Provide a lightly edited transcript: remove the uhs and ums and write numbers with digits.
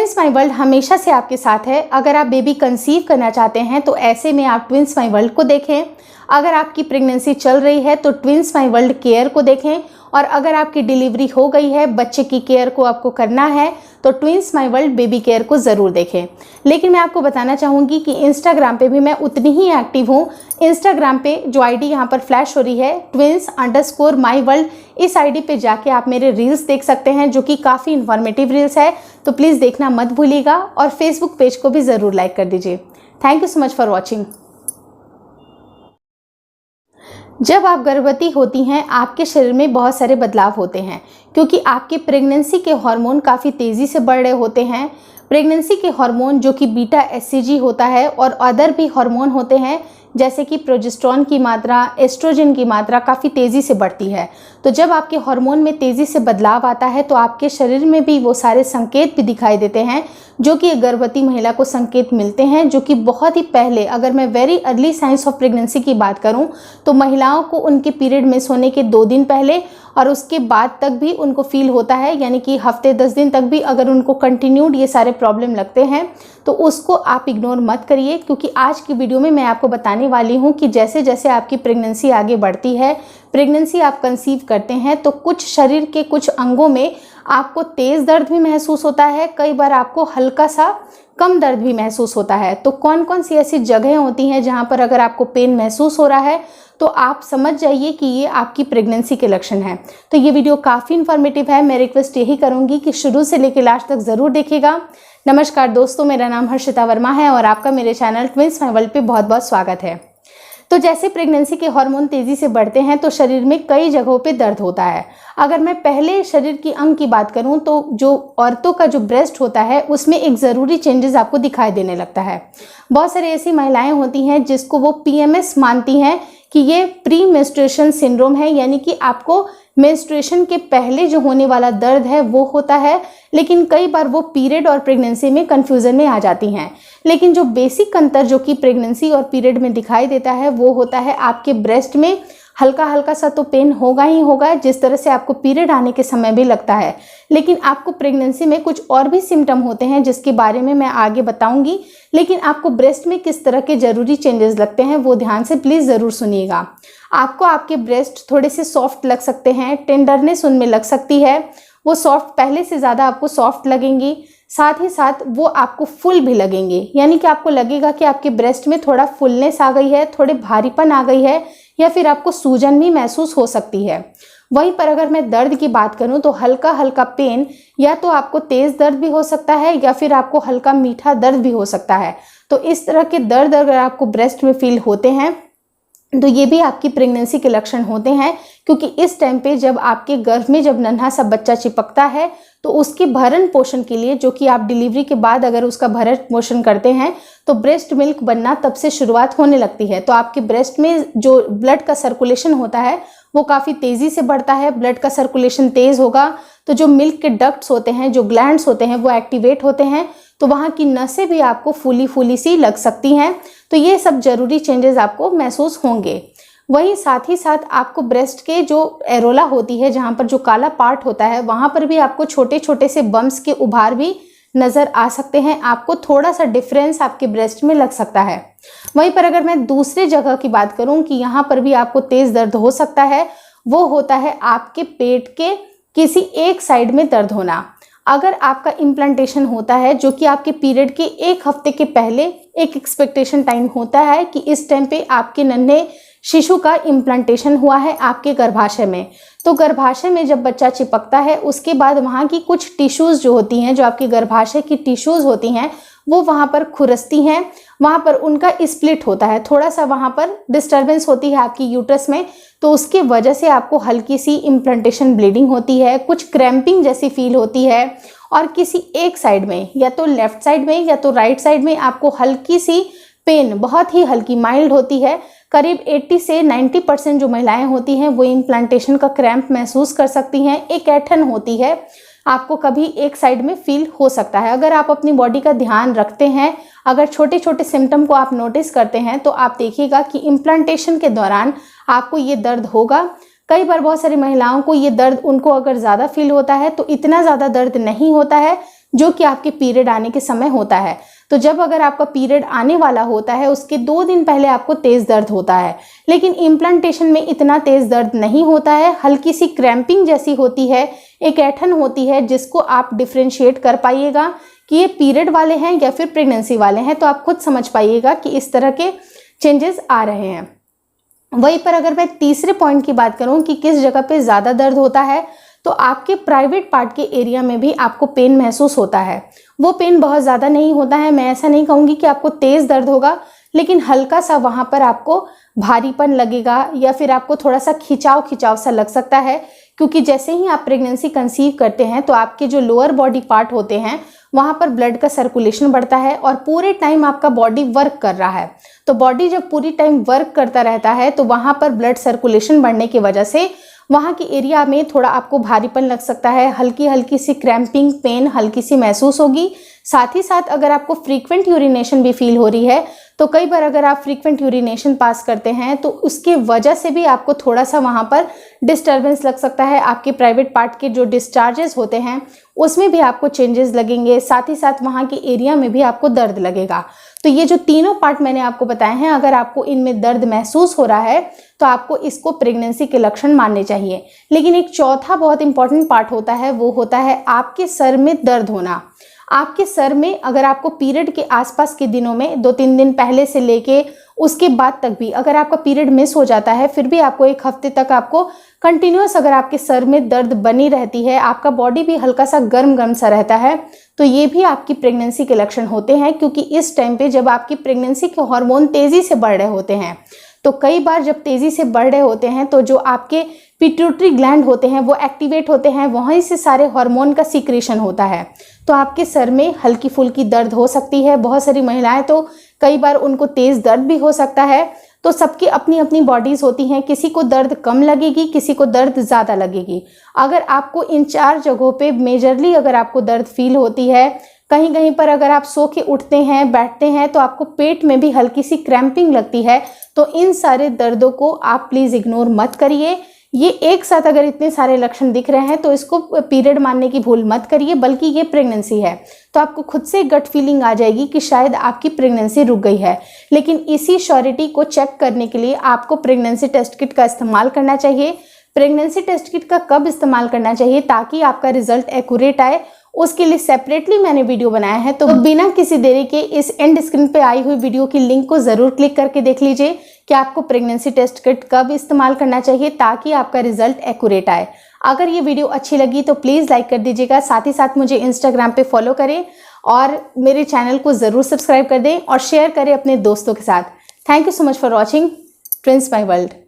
Twins my world हमेशा से आपके साथ है। अगर आप बेबी कंसीव करना चाहते हैं तो ऐसे में आप ट्विंस माई वर्ल्ड को देखें। अगर आपकी प्रेगनेंसी चल रही है तो ट्विंस माई वर्ल्ड केयर को देखें। और अगर आपकी डिलीवरी हो गई है, बच्चे की केयर को आपको करना है, तो twins my world baby care को ज़रूर देखें। लेकिन मैं आपको बताना चाहूँगी कि इंस्टाग्राम पे भी मैं उतनी ही एक्टिव हूँ। इंस्टाग्राम पे जो आईडी यहाँ पर फ्लैश हो रही है twins_my_world, इस आईडी पे जाके आप मेरे रील्स देख सकते हैं जो कि काफ़ी इन्फॉर्मेटिव रील्स है, तो प्लीज़ देखना मत भूलिएगा। और फेसबुक पेज को भी ज़रूर लाइक कर दीजिए। Thank you so much for watching. जब आप गर्भवती होती हैं आपके शरीर में बहुत सारे बदलाव होते हैं, क्योंकि आपके प्रेगनेंसी के हार्मोन काफ़ी तेज़ी से बढ़ रहे होते हैं। प्रेगनेंसी के हार्मोन जो कि बीटा एचसीजी होता है और अदर भी हार्मोन होते हैं जैसे कि प्रोजेस्टेरोन की मात्रा, एस्ट्रोजन की मात्रा काफ़ी तेज़ी से बढ़ती है। तो जब आपके हार्मोन में तेज़ी से बदलाव आता है तो आपके शरीर में भी वो सारे संकेत भी दिखाई देते हैं जो कि एक गर्भवती महिला को संकेत मिलते हैं, जो कि बहुत ही पहले, अगर मैं very early signs of pregnancy की बात करूं तो महिलाओं को उनके पीरियड मिस होने के 2 दिन पहले और उसके बाद तक भी उनको फील होता है, यानी कि हफ्ते 10 दिन तक भी अगर उनको कंटिन्यूड ये सारे प्रॉब्लम लगते हैं तो उसको आप इग्नोर मत करिए। क्योंकि आज की वीडियो में मैं आपको बताने वाली हूँ कि जैसे जैसे आपकी प्रेगनेंसी आगे बढ़ती है, प्रेगनेंसी आप कंसीव करते हैं तो कुछ शरीर के कुछ अंगों में आपको तेज़ दर्द भी महसूस होता है, कई बार आपको हल्का सा कम दर्द भी महसूस होता है। तो कौन कौन सी ऐसी जगहें होती हैं जहाँ पर अगर आपको पेन महसूस हो रहा है तो आप समझ जाइए कि ये आपकी प्रेगनेंसी के लक्षण हैं। तो ये वीडियो काफ़ी इन्फॉर्मेटिव है। मैं रिक्वेस्ट यही करूँगी कि शुरू से लेकर लास्ट तक ज़रूर देखिएगा। नमस्कार दोस्तों, मेरा नाम हर्षिता वर्मा है और आपका मेरे चैनल ट्विंस माई वर्ल्ड पे बहुत बहुत स्वागत है। तो जैसे प्रेगनेंसी के हार्मोन तेज़ी से बढ़ते हैं तो शरीर में कई जगहों पे दर्द होता है। अगर मैं पहले शरीर की अंग की बात करूं तो जो औरतों का जो ब्रेस्ट होता है उसमें एक ज़रूरी चेंजेस आपको दिखाई देने लगता है। बहुत सारी ऐसी महिलाएं होती हैं जिसको वो पीएमएस मानती हैं कि ये प्री मेंस्ट्रुएशन सिंड्रोम है, यानी कि आपको मेंस्ट्रुएशन के पहले जो होने वाला दर्द है वो होता है, लेकिन कई बार वो पीरियड और प्रेगनेंसी में कन्फ्यूज़न में आ जाती हैं। लेकिन जो बेसिक अंतर जो कि प्रेगनेंसी और पीरियड में दिखाई देता है वो होता है आपके ब्रेस्ट में हल्का हल्का सा तो पेन होगा ही होगा, जिस तरह से आपको पीरियड आने के समय भी लगता है। लेकिन आपको प्रेगनेंसी में कुछ और भी सिम्टम होते हैं जिसके बारे में मैं आगे बताऊंगी। लेकिन आपको ब्रेस्ट में किस तरह के ज़रूरी चेंजेस लगते हैं वो ध्यान से प्लीज़ ज़रूर सुनिएगा। आपको आपके ब्रेस्ट थोड़े से सॉफ्ट लग सकते हैं, टेंडरनेस उनमें लग सकती है, वो सॉफ्ट पहले से ज़्यादा आपको सॉफ्ट लगेंगी। साथ ही साथ वो आपको फुल भी लगेंगे, यानी कि आपको लगेगा कि आपके ब्रेस्ट में थोड़ा फुलनेस आ गई है, थोड़े भारीपन आ गई है, या फिर आपको सूजन भी महसूस हो सकती है। वहीं पर अगर मैं दर्द की बात करूं तो हल्का हल्का पेन, या तो आपको तेज़ दर्द भी हो सकता है या फिर आपको हल्का मीठा दर्द भी हो सकता है। तो इस तरह के दर्द अगर आपको ब्रेस्ट में फील होते हैं तो ये भी आपकी प्रेगनेंसी के लक्षण होते हैं। क्योंकि इस टाइम पे जब आपके गर्भ में जब नन्हा सा बच्चा चिपकता है तो उसके भरण पोषण के लिए, जो कि आप डिलीवरी के बाद अगर उसका भरण पोषण करते हैं तो ब्रेस्ट मिल्क बनना तब से शुरुआत होने लगती है। तो आपके ब्रेस्ट में जो ब्लड का सर्कुलेशन होता है वो काफ़ी तेज़ी से बढ़ता है। ब्लड का सर्कुलेशन तेज़ होगा तो जो मिल्क के डक्ट्स होते हैं, जो ग्लैंड्स होते हैं वो एक्टिवेट होते हैं, तो वहाँ की नसें भी आपको फूली फूली सी लग सकती हैं। तो ये सब ज़रूरी चेंजेस आपको महसूस होंगे। वहीं साथ ही साथ आपको ब्रेस्ट के जो एरोला होती है, जहाँ पर जो काला पार्ट होता है, वहाँ पर भी आपको छोटे छोटे से बम्स के उभार भी नज़र आ सकते हैं। आपको थोड़ा सा डिफरेंस आपके ब्रेस्ट में लग सकता है। वहीं पर अगर मैं दूसरे जगह की बात करूं कि यहाँ पर भी आपको तेज़ दर्द हो सकता है, वो होता है आपके पेट के किसी एक साइड में दर्द होना। अगर आपका इम्प्लांटेशन होता है, जो कि आपके पीरियड के 1 हफ्ते के पहले एक एक्सपेक्टेशन टाइम होता है कि इस टाइम पे आपके नन्हे शिशु का इम्प्लांटेशन हुआ है आपके गर्भाशय में, तो गर्भाशय में जब बच्चा चिपकता है उसके बाद वहाँ की कुछ टिश्यूज़ जो होती हैं, जो आपके गर्भाशय की टिश्यूज़ होती हैं, वो वहाँ पर खुरसती हैं, वहाँ पर उनका स्प्लिट होता है, थोड़ा सा वहाँ पर डिस्टर्बेंस होती है आपकी यूट्रस में। तो उसके वजह से आपको हल्की सी इम्प्लांटेशन ब्लीडिंग होती है, कुछ क्रैम्पिंग जैसी फील होती है, और किसी एक साइड में, या तो लेफ्ट साइड में या तो राइट साइड में, आपको हल्की सी पेन, बहुत ही हल्की माइल्ड होती है। करीब 80 से 90% जो महिलाएं होती हैं वो इम्प्लांटेशन का क्रैम्प महसूस कर सकती हैं। एक ऐंठन होती है, आपको कभी एक साइड में फील हो सकता है। अगर आप अपनी बॉडी का ध्यान रखते हैं, अगर छोटे छोटे सिम्टम को आप नोटिस करते हैं तो आप देखिएगा कि इम्प्लांटेशन के दौरान आपको ये दर्द होगा। कई बार बहुत सारी महिलाओं को ये दर्द, उनको अगर ज़्यादा फील होता है तो इतना ज़्यादा दर्द नहीं होता है, जो कि आपके पीरियड आने के समय होता है। तो जब अगर आपका पीरियड आने वाला होता है उसके 2 दिन पहले आपको तेज़ दर्द होता है, लेकिन इम्प्लांटेशन में इतना तेज़ दर्द नहीं होता है, हल्की सी क्रैम्पिंग जैसी होती है, एक ऐठन होती है जिसको आप डिफ्रेंशिएट कर पाइएगा कि ये पीरियड वाले हैं या फिर प्रेगनेंसी वाले हैं। तो आप खुद समझ पाइएगा कि इस तरह के चेंजेस आ रहे हैं। वहीं पर अगर मैं तीसरे पॉइंट की बात करूं कि किस जगह पे ज़्यादा दर्द होता है, तो आपके प्राइवेट पार्ट के एरिया में भी आपको पेन महसूस होता है। वो पेन बहुत ज़्यादा नहीं होता है, मैं ऐसा नहीं कहूँगी कि आपको तेज़ दर्द होगा, लेकिन हल्का सा वहाँ पर आपको भारीपन लगेगा या फिर आपको थोड़ा सा खिंचाव सा लग सकता है, क्योंकि जैसे ही आप प्रेगनेंसी कंसीव करते हैं तो आपके जो लोअर बॉडी पार्ट होते हैं वहाँ पर ब्लड का सर्कुलेशन बढ़ता है और पूरे टाइम आपका बॉडी वर्क कर रहा है। तो बॉडी जब पूरी टाइम वर्क करता रहता है तो वहाँ पर ब्लड सर्कुलेशन बढ़ने की वजह से वहाँ के एरिया में थोड़ा आपको भारीपन लग सकता है, हल्की सी क्रैम्पिंग पेन हल्की सी महसूस होगी। साथ ही साथ अगर आपको फ्रीक्वेंट यूरिनेशन भी फील हो रही है, तो कई बार अगर आप फ्रीक्वेंट यूरिनेशन पास करते हैं तो उसके वजह से भी आपको थोड़ा सा वहाँ पर डिस्टर्बेंस लग सकता है। आपके प्राइवेट पार्ट के जो डिस्चार्जेस होते हैं उसमें भी आपको चेंजेस लगेंगे, साथ ही साथ वहाँ के एरिया में भी आपको दर्द लगेगा। तो ये जो तीनों पार्ट मैंने आपको बताए हैं, अगर आपको इनमें दर्द महसूस हो रहा है तो आपको इसको प्रेगनेंसी के लक्षण मानने चाहिए। लेकिन एक चौथा बहुत इंपॉर्टेंट पार्ट होता है, वो होता है आपके सर में दर्द होना। आपके सर में अगर आपको पीरियड के आसपास के दिनों में 2-3 दिन पहले से लेके उसके बाद तक भी अगर आपका पीरियड मिस हो जाता है, फिर भी आपको 1 हफ्ते तक आपको कंटिन्यूअस अगर आपके सर में दर्द बनी रहती है, आपका बॉडी भी हल्का सा गर्म सा रहता है, तो ये भी आपकी प्रेगनेंसी के लक्षण होते हैं। क्योंकि इस टाइम पे जब आपकी प्रेगनेंसी के हार्मोन तेज़ी से बढ़ रहे होते हैं, तो कई बार जब तेज़ी से बढ़ रहे होते हैं तो जो आपके पिट्यूटरी ग्लैंड होते हैं वो एक्टिवेट होते हैं, वहीं से सारे हार्मोन का सीक्रेशन होता है। तो आपके सर में हल्की फुल्की दर्द हो सकती है। बहुत सारी महिलाएं तो कई बार उनको तेज़ दर्द भी हो सकता है। तो सबकी अपनी अपनी बॉडीज़ होती हैं, किसी को दर्द कम लगेगी, किसी को दर्द ज़्यादा लगेगी। अगर आपको इन 4 जगहों पे मेजरली अगर आपको दर्द फील होती है, कहीं कहीं पर अगर आप सो के उठते हैं बैठते हैं तो आपको पेट में भी हल्की सी क्रैम्पिंग लगती है, तो इन सारे दर्दों को आप प्लीज़ इग्नोर मत करिए। ये एक साथ अगर इतने सारे लक्षण दिख रहे हैं तो इसको पीरियड मानने की भूल मत करिए, बल्कि ये प्रेगनेंसी है। तो आपको खुद से गट फीलिंग आ जाएगी कि शायद आपकी प्रेगनेंसी रुक गई है। लेकिन इसी श्योरिटी को चेक करने के लिए आपको प्रेगनेंसी टेस्ट किट का इस्तेमाल करना चाहिए। प्रेगनेंसी टेस्ट किट का कब इस्तेमाल करना चाहिए ताकि आपका रिजल्ट एक्यूरेट आए, उसके लिए सेपरेटली मैंने वीडियो बनाया है। तो बिना किसी देरी के इस एंड स्क्रीन पे आई हुई वीडियो की लिंक को ज़रूर क्लिक करके देख लीजिए कि आपको प्रेगनेंसी टेस्ट किट कब इस्तेमाल करना चाहिए ताकि आपका रिजल्ट एक्यूरेट आए। अगर ये वीडियो अच्छी लगी तो प्लीज़ लाइक कर दीजिएगा, साथ ही साथ मुझे इंस्टाग्राम पे फॉलो करें और मेरे चैनल को ज़रूर सब्सक्राइब कर दें और शेयर करें अपने दोस्तों के साथ। Thank you so much for watching twins my world.